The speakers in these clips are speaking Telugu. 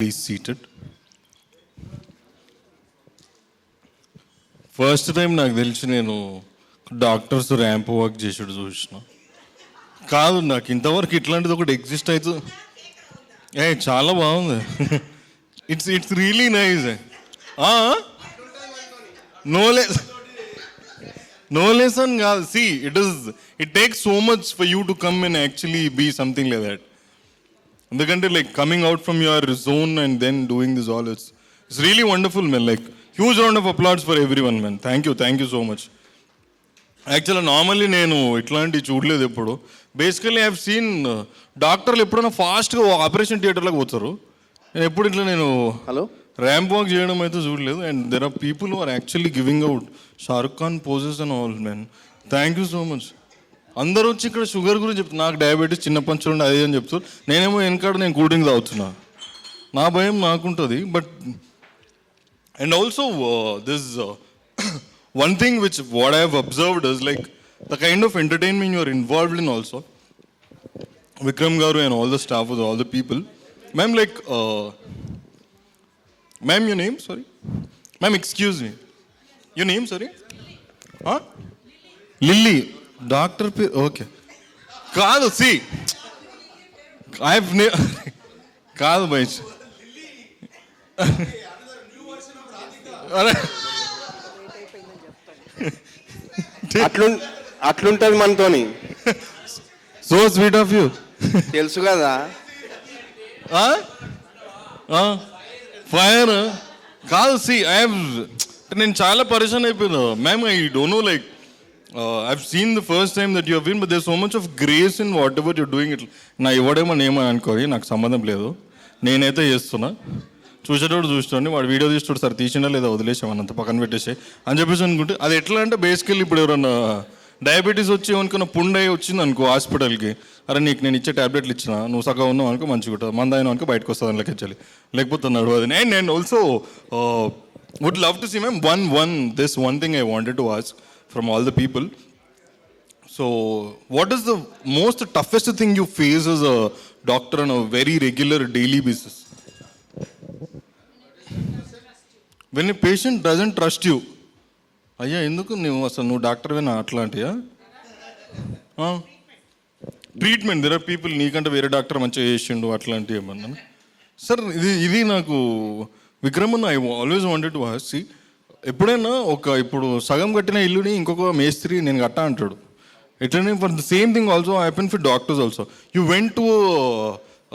Please seated. ఫస్ట్ టైం నాకు తెలిసి నేను డాక్టర్స్ ర్యాంప్ వాక్ చేసాడు చూసిన. కాదు, నాకు ఇంతవరకు ఇట్లాంటిది ఒకటి ఎగ్జిస్ట్ అవుతుంది. చాలా బాగుంది. It's really nice. No lesson కాదు. See it takes so much for you to come and actually be something like that. ఎందుకంటే like coming out from your zone and then doing this all it's really wonderful man. Like huge round of applause for everyone man. Thank you so much. యాక్చువల్గా నార్మల్లీ నేను ఇట్లాంటివి చూడలేదు ఎప్పుడు. బేసికలీ ఐ హ్యావ్ సీన్ డాక్టర్లు ఎప్పుడైనా ఫాస్ట్గా ఆపరేషన్ థియేటర్లోకి పోతారు. నేను ఎప్పుడు ఇట్లా ర్యాంప్ వాక్ చేయడం అయితే చూడలేదు. And there are people who are actually giving out Shahrukh Khan poses and all men. Thank you so much. అందరూ వచ్చి ఇక్కడ షుగర్ గురించి చెప్తారు. నాకు డయాబెటీస్ చిన్నప్పటి నుండి అదే అని చెప్తారు. నేనేమో వెనకాడ నేను కూల్ డ్రింక్ తాగుతున్నా. నా భయం నాకుంటుంది. But and also this one thing which what I have observed is like the kind of entertainment you are involved in also. Vikram Garu and all the staff with all the people. Ma'am, like, ma'am, your name? Sorry. Ma'am, excuse me. Your name, sorry? Huh? Lily. Doctor, okay. Kaadu, see. I have Kaadu, bhai. అట్లుంటది మనతోని. So sweet of you. తెలుసు కదా. ఫైర్ కాదు. సి నేను చాలా పరిశాన్ అయిపోయాను ma'am. I don't know like I have seen the first time that you have been, but there so much of grace in whatever you're doing. ఇట్ నా ఇవ్వడేమో ఏమని అనుకోని నాకు సంబంధం లేదు. నేనైతే చేస్తున్నా. చూసేటోడు చూస్తాను, వాడు వీడియో తీస్తాడు, సార్ తీసినా లేదా వదిలేసామన్నంత పక్కన పెట్టేసి అని చెప్పేసి అనుకుంటే అది ఎట్లా అంటే బేసికల్లీ ఇప్పుడు ఎవరన్నా డయాబెటీస్ వచ్చి ఏమనుకున్న పుండై వచ్చింది అనుకో హాస్పిటల్కి, అరే నీకు నేను ఇచ్చే ట్యాబ్లెట్లు ఇచ్చిన, నువ్వు సగం ఉన్నావు అనుకో మంచిగా ఉంటుంది, మంద అయినా అనుకో బయటకు వస్తుంది అందులోకి వచ్చాలి, లేకపోతే నడవదు. అండ్ నేను also would love to see ma'am one thing I wanted to ask from all the people. So what is the most toughest thing you face as a doctor on a very regular daily basis? When a patient doesn't trust you, అయ్యా ఎందుకు నువ్వు డాక్టర్ వేనా అట్లాంటియా? ట్రీట్మెంట్, దెర్ ఆర్ పీపుల్ నీకంటే వేరే డాక్టర్ మంచిగా చేసిండు అట్లాంటివి ఏమన్నా. సార్ ఇది నాకు Vikraman I always wanted to ask. ఎప్పుడైనా ఇప్పుడు సగం కట్టిన ఇల్లుని ఇంకొక మేస్త్రి నేను కట్టా అంటాడు. ఎట్లనే for the same thing also happen for doctors also. You went to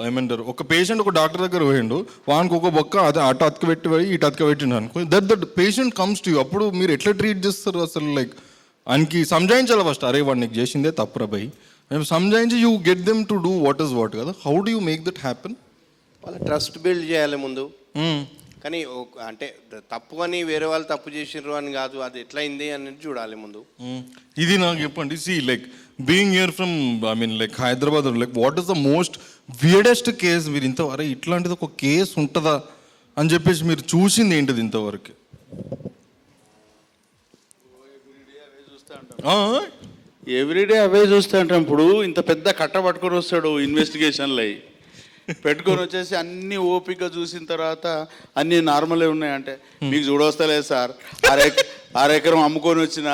ఏమంటారు, ఒక పేషెంట్ ఒక డాక్టర్ దగ్గర పోయిండు, వానికి ఒక బొక్క అదే అటు అతక పోయి ఇటు అతక పెట్టిండు అనుకో, that patient comes to you. అప్పుడు మీరు ఎట్లా ట్రీట్ చేస్తారు అసలు? లైక్ ఆయనకి సంజాయించాలి ఫస్ట్, అరే వాడు నీకు చేసిందే తప్పురా భయ్ సంజాయించి you get them to do what is what కదా. How do you make that happen? వాళ్ళ ట్రస్ట్ బిల్డ్ చేయాలి ముందు. కానీ అంటే తప్పు అని వేరే వాళ్ళు తప్పు చేసిర్రు అని కాదు, అది ఎట్లయింది అనేది చూడాలి ముందు. ఇది నాకు చెప్పండి. C like being here from I mean like Hyderabad, like what is the most weirdest case మీరు ఇంతవరకు ఇట్లాంటిది ఒక కేసు ఉంటుందా అని చెప్పేసి మీరు చూసింది ఏంటిది ఇంతవరకు? ఎవ్రీడే అవే చూస్తూ ఉంటాం. ఇప్పుడు ఇంత పెద్ద కట్ట పట్టుకొని వస్తాడు ఇన్వెస్టిగేషన్లు అవి పెట్టుకొని వచ్చేసి అన్ని ఓపిక చూసిన తర్వాత అన్నీ నార్మలే ఉన్నాయంటే మీకు చూడవస్తలేదు సార్, అరెకరం అమ్ముకొని వచ్చిన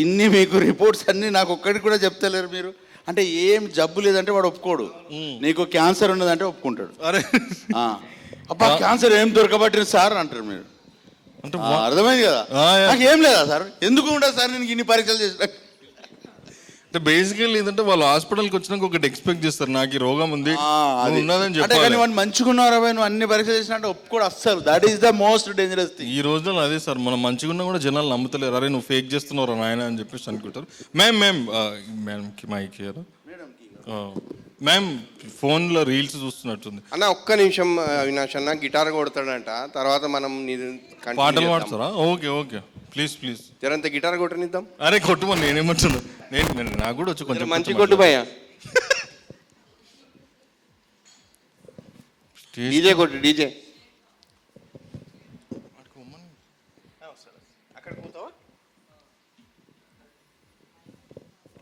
ఇన్ని మీకు రిపోర్ట్స్ అన్నీ నాకు ఒక్కడికి కూడా చెప్తలేరు మీరు. అంటే ఏం జబ్బు లేదంటే వాడు ఒప్పుకోడు. నీకు క్యాన్సర్ ఉన్నదంటే ఒప్పుకుంటాడు. అరే అబ్బా క్యాన్సర్ ఏం దొరకబట్టింది సార్ అంటారు మీరు. అర్థమైంది కదా. నాకు ఏం లేదా సార్, ఎందుకు ఉండదు సార్ నేను ఇన్ని పరీక్షలు చేసిన. అంటే బేసికల్లీ ఏంటంటే వాళ్ళు హాస్పిటల్కి వచ్చినాక ఒకటి ఎక్స్పెక్ట్ చేస్తారు, నాకు ఈ రోగం ఉంది ఉన్నదని చెప్పాలి. వాడు మంచిగున్నారా నువ్వు అన్ని పరీక్షలు చేసినట్టు ఒప్పుకోడు అస్సలు. That is the most dangerous thing ఈ రోజుల్లో. అదే సార్, మనం మంచిగా ఉన్నా కూడా జనాలు నమ్ముతలేరు, అరే నువ్వు ఫేక్ చేస్తున్నావు నాయన అని చెప్పేసి అనుకుంటారు. మ్యామ్కి మైక్ ఇయ్యారా మ్యామ్? ఫోన్లో రీల్స్ చూస్తున్నట్టుంది అన్న. ఒక్క నిమిషం అవినాష్ అన్న గిటార్ కొడతాడంట, తర్వాత మనం పాటలు పాడతారా? ఓకే ప్లీజ్ జరంత గిటార్ కొట్టనిద్దాం. అరే కొట్టుమని నేనేమంటున్నా, నేను నాకు కూడా వచ్చి కొంచెం మంచి కొట్టు భయ్యా. డీజే కొట్టు డీజే.